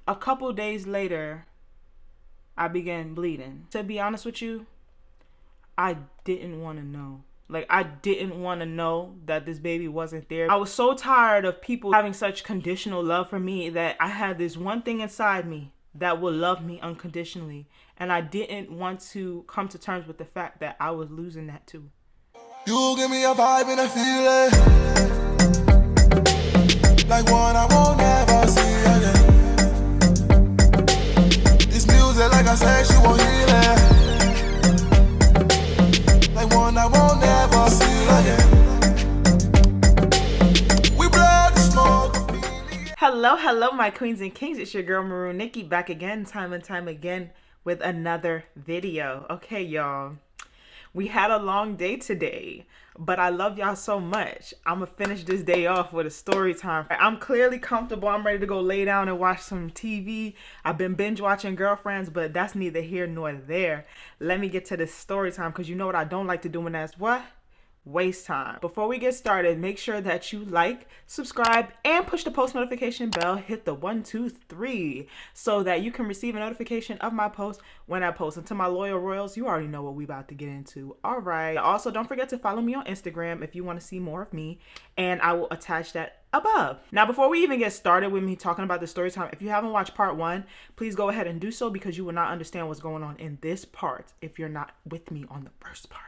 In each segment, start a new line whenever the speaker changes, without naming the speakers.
a couple days later, I began bleeding. To be honest with you, I didn't want to know. Like, I didn't want to know that this baby wasn't there. I was so tired of people having such conditional love for me that I had this one thing inside me that would love me unconditionally. And I didn't want to come to terms with the fact that I was losing that too.
You give me a vibe and a feeling like one I won't ever see again. This music, like I said, she won't heal it. Like one I won't ever see again. We blow the smoke.
Hello, my queens and kings. It's your girl Maroon Nikki back again, time and time again with another video. Okay, y'all. We had a long day today, but I love y'all so much. I'm gonna finish this day off with a story time. I'm clearly comfortable. I'm ready to go lay down and watch some TV. I've been binge watching Girlfriends, but that's neither here nor there. Let me get to this story time, because you know what I don't like to do when that's what? Waste time. Before we get started, make sure that you like, subscribe, and push the post notification bell. Hit the 1, 2, 3 so that you can receive a notification of my post when I post. And to my loyal royals, you already know what we about to get into. All right. Also, don't forget to follow me on Instagram if you want to see more of me, and I will attach that above. Now, before we even get started with me talking about the story time, if you haven't watched part 1, please go ahead and do so, because you will not understand what's going on in this part if you're not with me on the first part.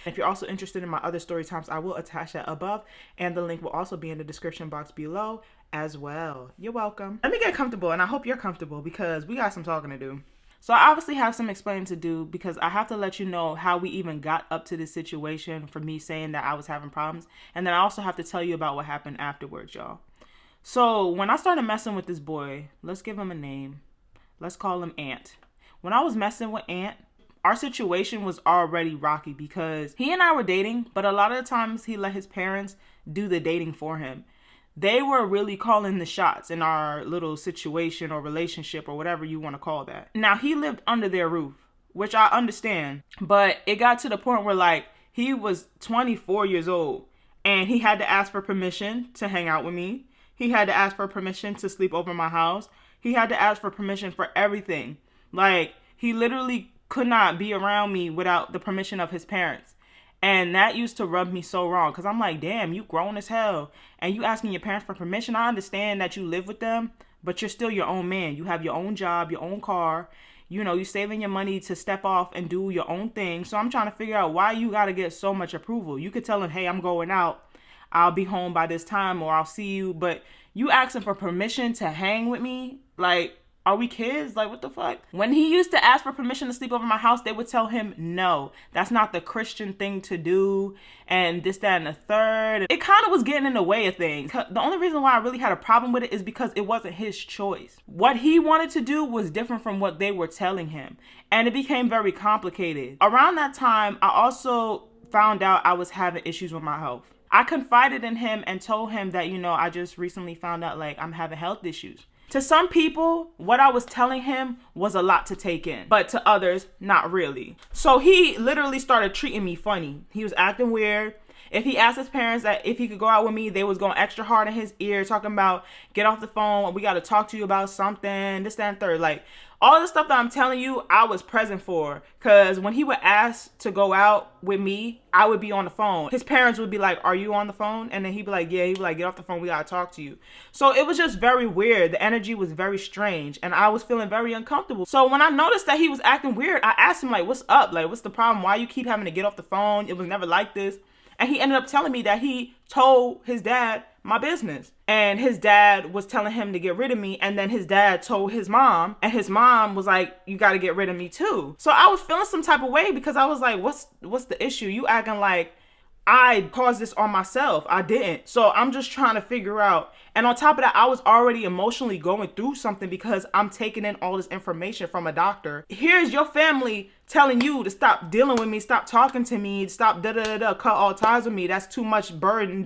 If you're also interested in my other story times, I will attach that above, and the link will also be in the description box below as well. You're welcome. Let me get comfortable, and I hope you're comfortable, because we got some talking to do. So I obviously have some explaining to do, because I have to let you know how we even got up to this situation for me saying that I was having problems. And then I also have to tell you about what happened afterwards, y'all. So when I started messing with this boy, let's give him a name. Let's call him Ant. When I was messing with Ant, our situation was already rocky, because he and I were dating, but a lot of the times he let his parents do the dating for him. They were really calling the shots in our little situation or relationship or whatever you want to call that. Now, he lived under their roof, which I understand, but it got to the point where, like, he was 24 years old and he had to ask for permission to hang out with me. He had to ask for permission to sleep over my house. He had to ask for permission for everything. Like, he literally could not be around me without the permission of his parents. And that used to rub me so wrong, because I'm like, damn, you grown as hell and you asking your parents for permission. I understand that you live with them, but you're still your own man. You have your own job, your own car. You know, you're saving your money to step off and do your own thing. So I'm trying to figure out why you got to get so much approval. You could tell him, hey, I'm going out. I'll be home by this time, or I'll see you. But you asking for permission to hang with me? Like, are we kids? Like, what the fuck? When he used to ask for permission to sleep over my house, they would tell him, no, that's not the Christian thing to do, and this, that, and the third. It kind of was getting in the way of things. The only reason why I really had a problem with it is because it wasn't his choice. What he wanted to do was different from what they were telling him, and it became very complicated. Around that time, I also found out I was having issues with my health. I confided in him and told him that, you know, I just recently found out, like, I'm having health issues. To some people, what I was telling him was a lot to take in, but to others, not really. So he literally started treating me funny. He was acting weird. If he asked his parents that if he could go out with me, they was going extra hard in his ear, talking about, get off the phone, we got to talk to you about something, this, that, and third. Like, all the stuff that I'm telling you, I was present for. Because when he would ask to go out with me, I would be on the phone. His parents would be like, are you on the phone? And then he'd be like, yeah. He'd be like, get off the phone, we got to talk to you. So it was just very weird. The energy was very strange, and I was feeling very uncomfortable. So when I noticed that he was acting weird, I asked him, like, what's up? Like, what's the problem? Why you keep having to get off the phone? It was never like this. And he ended up telling me that he told his dad my business. And his dad was telling him to get rid of me. And then his dad told his mom. And his mom was like, you got to get rid of me too. So I was feeling some type of way, because I was like, what's the issue? You acting like I caused this on myself. I didn't. So I'm just trying to figure out. And on top of that, I was already emotionally going through something, because I'm taking in all this information from a doctor. Here's your family telling you to stop dealing with me, stop talking to me, stop cut all ties with me. That's too much burden,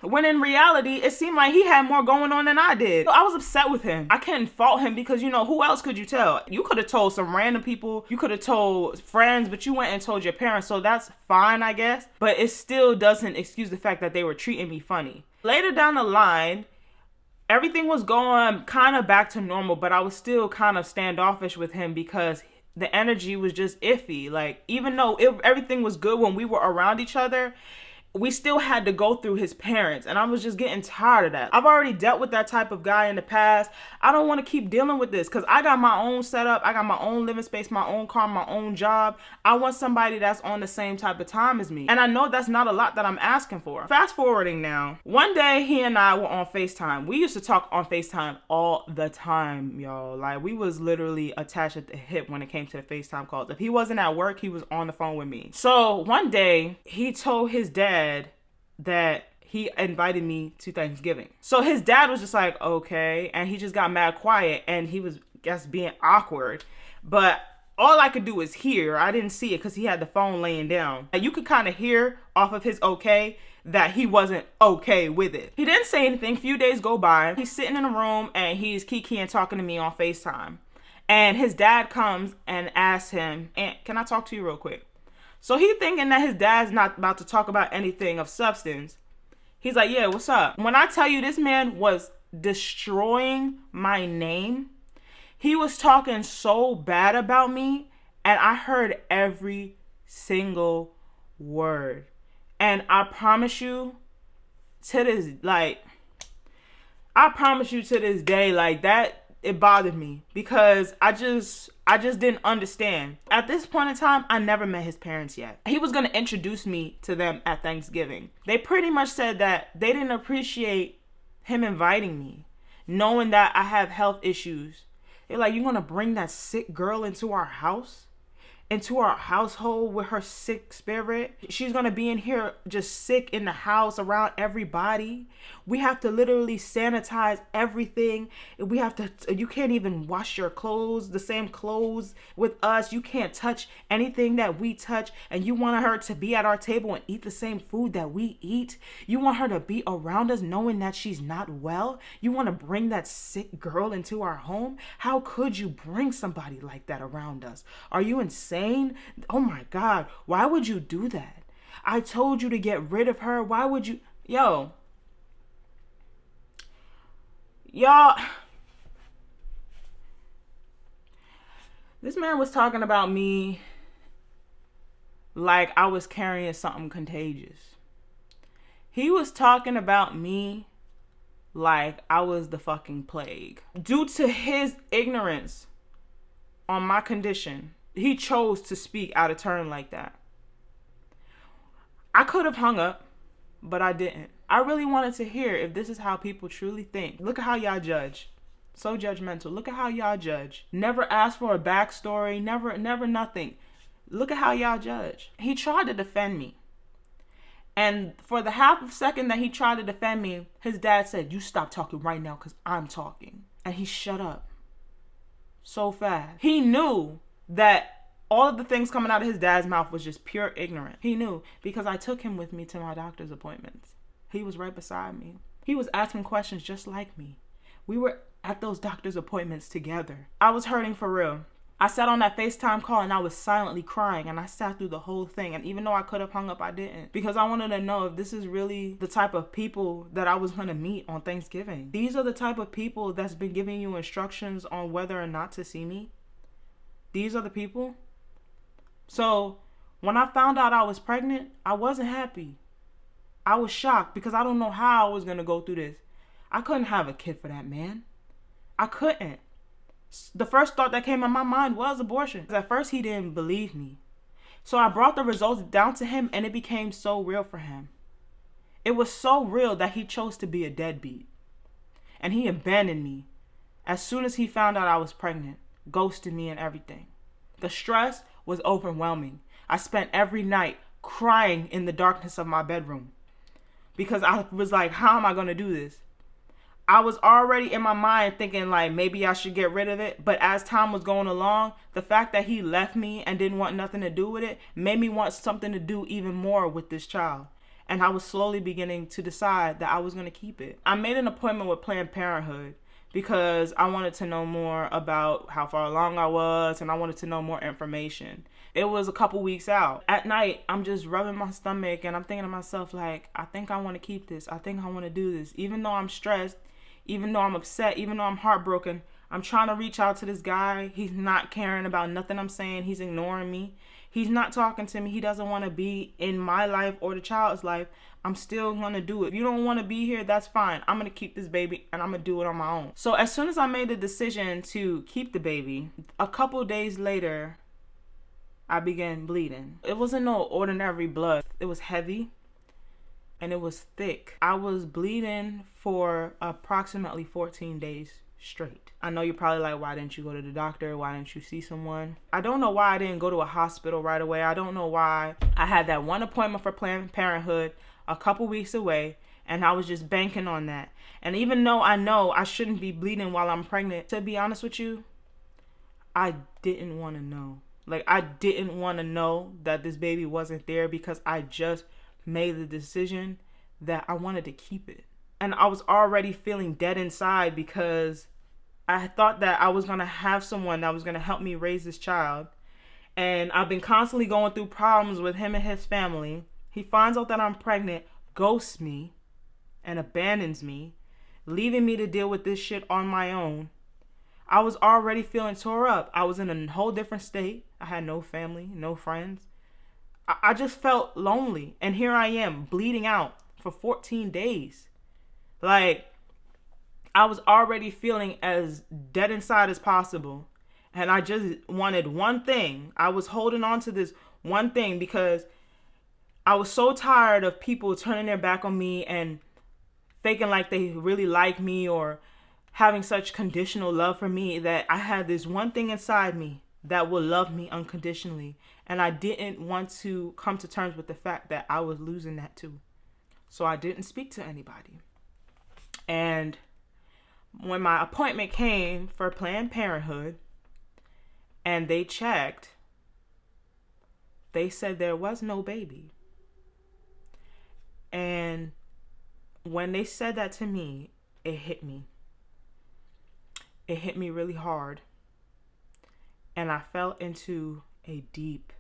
When in reality, it seemed like he had more going on than I did. So I was upset with him. I couldn't fault him, because, you know, who else could you tell? You could have told some random people, you could have told friends, but you went and told your parents. So that's fine, I guess. But it still doesn't excuse the fact that they were treating me funny. Later down the line, Everything was going kind of back to normal, but I was still kind of standoffish with him because the energy was just iffy. Like, even though everything was good when we were around each other, we still had to go through his parents, and I was just getting tired of that. I've already dealt with that type of guy in the past. I don't want to keep dealing with this because I got my own setup. I got my own living space, my own car, my own job. I want somebody that's on the same type of time as me. And I know that's not a lot that I'm asking for. Fast forwarding now. One day, he and I were on FaceTime. We used to talk on FaceTime all the time, y'all. Like, we was literally attached at the hip when it came to the FaceTime calls. If he wasn't at work, he was on the phone with me. So one day, he told his dad that he invited me to Thanksgiving. So his dad was just like, okay. And he just got mad quiet and he was just being awkward. But all I could do was hear. I didn't see it because he had the phone laying down. And you could kind of hear off of his okay that he wasn't okay with it. He didn't say anything. A few days go by. He's sitting in a room and he's kikiing talking to me on FaceTime. And his dad comes and asks him, Aunt, can I talk to you real quick? So he thinking that his dad's not about to talk about anything of substance. He's like, yeah, what's up? When I tell you this man was destroying my name, he was talking so bad about me, and I heard every single word. And I promise you to this day, like that, it bothered me because I just didn't understand. At this point in time, I never met his parents yet. He was going to introduce me to them at Thanksgiving. They pretty much said that they didn't appreciate him inviting me, knowing that I have health issues. They're like, you're going to bring that sick girl into our house? Into our household with her sick spirit? She's going to be in here just sick in the house around everybody. We have to literally sanitize everything. You can't even wash your clothes, the same clothes with us. You can't touch anything that we touch. And you want her to be at our table and eat the same food that we eat. You want her to be around us knowing that she's not well. You want to bring that sick girl into our home? How could you bring somebody like that around us? Are you insane? Oh my God, why would you do that? I told you to get rid of her. Why would you? Y'all, this man was talking about me like I was carrying something contagious. He was talking about me like I was the fucking plague. Due to his ignorance on my condition, he chose to speak out of turn like that. I could have hung up, but I didn't. I really wanted to hear if this is how people truly think. Look at how y'all judge. So judgmental. Look at how y'all judge. Never ask for a backstory. Never nothing. Look at how y'all judge. He tried to defend me. And for the half a second that he tried to defend me, his dad said, you stop talking right now because I'm talking. And he shut up so fast. He knew that all of the things coming out of his dad's mouth was just pure ignorance. He knew because I took him with me to my doctor's appointments. He was right beside me. He was asking questions just like me. We were at those doctor's appointments together. I was hurting for real. I sat on that FaceTime call and I was silently crying, and I sat through the whole thing. And even though I could have hung up, I didn't, because I wanted to know if this is really the type of people that I was going to meet on Thanksgiving. These are the type of people that's been giving you instructions on whether or not to see me. These are the people. So when I found out I was pregnant, I wasn't happy. I was shocked because I don't know how I was going to go through this. I couldn't have a kid for that man. I couldn't. The first thought that came in my mind was abortion. At first, he didn't believe me. So I brought the results down to him, and it became so real for him. It was so real that he chose to be a deadbeat. And he abandoned me as soon as he found out I was pregnant, ghosted me and everything. The stress was overwhelming. I spent every night crying in the darkness of my bedroom because I was like, how am I going to do this? I was already in my mind thinking like maybe I should get rid of it. But as time was going along, the fact that he left me and didn't want nothing to do with it made me want something to do even more with this child. And I was slowly beginning to decide that I was going to keep it. I made an appointment with Planned Parenthood because I wanted to know more about how far along I was, and I wanted to know more information. It was a couple weeks out. At night, I'm just rubbing my stomach and I'm thinking to myself like, I think I want to keep this. I think I want to do this. Even though I'm stressed, Even though I'm upset, even though I'm heartbroken, I'm trying to reach out to this guy. He's not caring about nothing I'm saying. He's ignoring me. He's not talking to me. He doesn't want to be in my life or the child's life. I'm still going to do it. If you don't want to be here, that's fine. I'm going to keep this baby and I'm going to do it on my own. So as soon as I made the decision to keep the baby, a couple days later, I began bleeding. It wasn't no ordinary blood. It was heavy and it was thick. I was bleeding for approximately 14 days straight. I know you're probably like, why didn't you go to the doctor? Why didn't you see someone? I don't know why I didn't go to a hospital right away. I don't know why I had that one appointment for Planned Parenthood a couple weeks away, and I was just banking on that. And even though I know I shouldn't be bleeding while I'm pregnant, to be honest with you, I didn't want to know. Like, I didn't want to know that this baby wasn't there because I just made the decision that I wanted to keep it. And I was already feeling dead inside because I thought that I was going to have someone that was going to help me raise this child. And I've been constantly going through problems with him and his family. He finds out that I'm pregnant, ghosts me, and abandons me, leaving me to deal with this shit on my own. I was already feeling tore up. I was in a whole different state. I had no family, no friends. I just felt lonely. And here I am, bleeding out for 14 days. Like, I was already feeling as dead inside as possible. And I just wanted one thing. I was holding on to this one thing because I was so tired of people turning their back on me and faking like they really like me or having such conditional love for me that I had this one thing inside me that will love me unconditionally. And I didn't want to come to terms with the fact that I was losing that too. So I didn't speak to anybody. And when my appointment came for Planned Parenthood and they checked, they said there was no baby. And when they said that to me, it hit me. It hit me really hard. And I fell into a deep,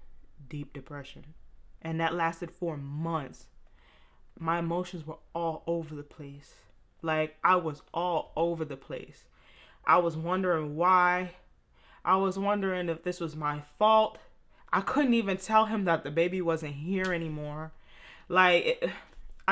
deep depression. And that lasted for months. My emotions were all over the place. Like, I was all over the place. I was wondering why. I was wondering if this was my fault. I couldn't even tell him that the baby wasn't here anymore. I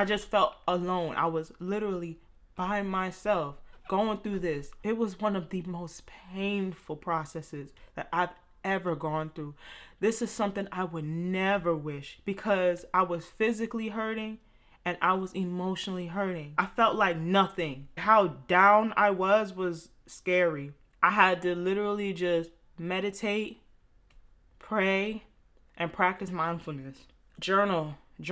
just felt alone. I was literally by myself going through this. It was one of the most painful processes that I've ever gone through. This is something I would never wish because I was physically hurting and I was emotionally hurting. I felt like nothing. How down I was scary. I had to literally just meditate, pray, and practice mindfulness. Journal. And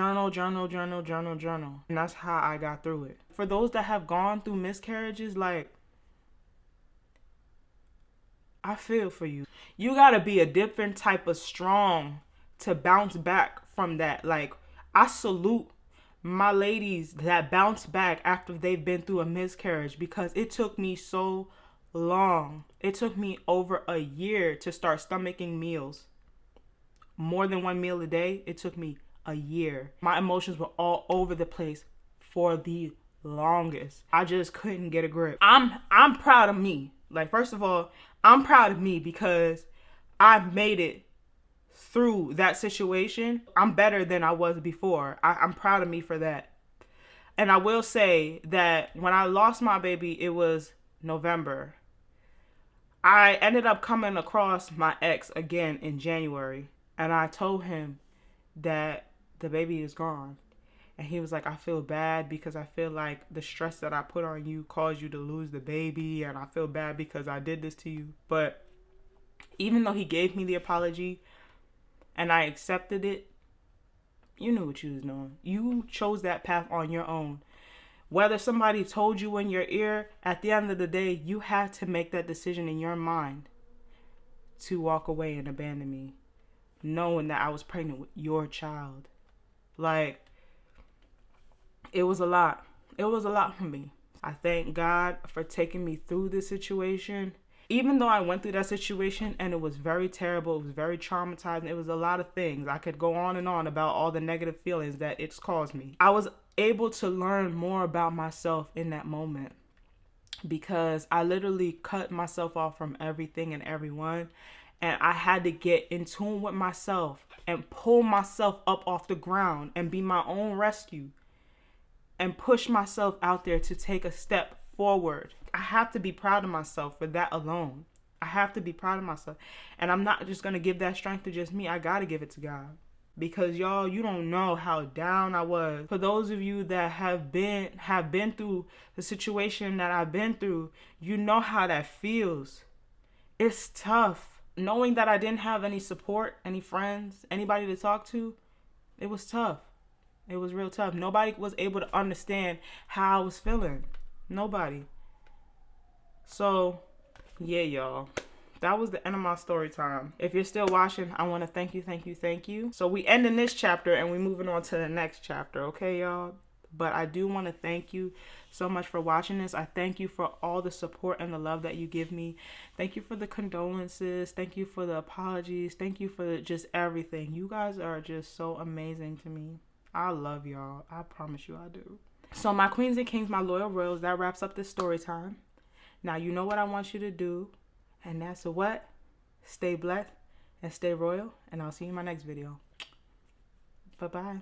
that's how I got through it. For those that have gone through miscarriages, like, I feel for you. You gotta be a different type of strong to bounce back from that. Like, I salute my ladies that bounce back after they've been through a miscarriage because it took me so long. It took me over a year to start stomaching meals. More than one meal a day, it took me a year. My emotions were all over the place for the longest. I just couldn't get a grip. I'm proud of me. Like, first of all, I'm proud of me because I made it through that situation. I'm better than I was before. I'm proud of me for that. And I will say that when I lost my baby, it was November. I ended up coming across my ex again in January. And I told him that the baby is gone. And he was like, I feel bad because I feel like the stress that I put on you caused you to lose the baby. And I feel bad because I did this to you. But even though he gave me the apology and I accepted it, you knew what you was doing. You chose that path on your own. Whether somebody told you in your ear, at the end of the day, you had to make that decision in your mind to walk away and abandon me, knowing that I was pregnant with your child. Like, it was a lot. It was a lot for me. I thank God for taking me through this situation. Even though I went through that situation and it was very terrible, it was very traumatizing, it was a lot of things. I could go on and on about all the negative feelings that it's caused me. I was able to learn more about myself in that moment. because I literally cut myself off from everything and everyone. And I had to get in tune with myself and pull myself up off the ground and be my own rescue and push myself out there to take a step forward. I have to be proud of myself for that alone. I have to be proud of myself. And I'm not just going to give that strength to just me. I got to give it to God. Because y'all, you don't know how down I was. For those of you that have been through the situation that I've been through, you know how that feels. It's tough. Knowing that I didn't have any support, any friends, anybody to talk to, it was tough. It was real tough. Nobody was able to understand how I was feeling. Nobody. So, yeah, y'all. That was the end of my story time. If you're still watching, I want to thank you. So we ending this chapter and we moving on to the next chapter, okay, y'all? But I do want to thank you so much for watching this. I thank you for all the support and the love that you give me. Thank you for the condolences. Thank you for the apologies. Thank you for just everything. You guys are just so amazing to me. I love y'all. I promise you I do. So my queens and kings, my loyal royals, that wraps up this story time. Now you know what I want you to do. And that's a what? Stay blessed and stay royal. And I'll see you in my next video. Bye-bye.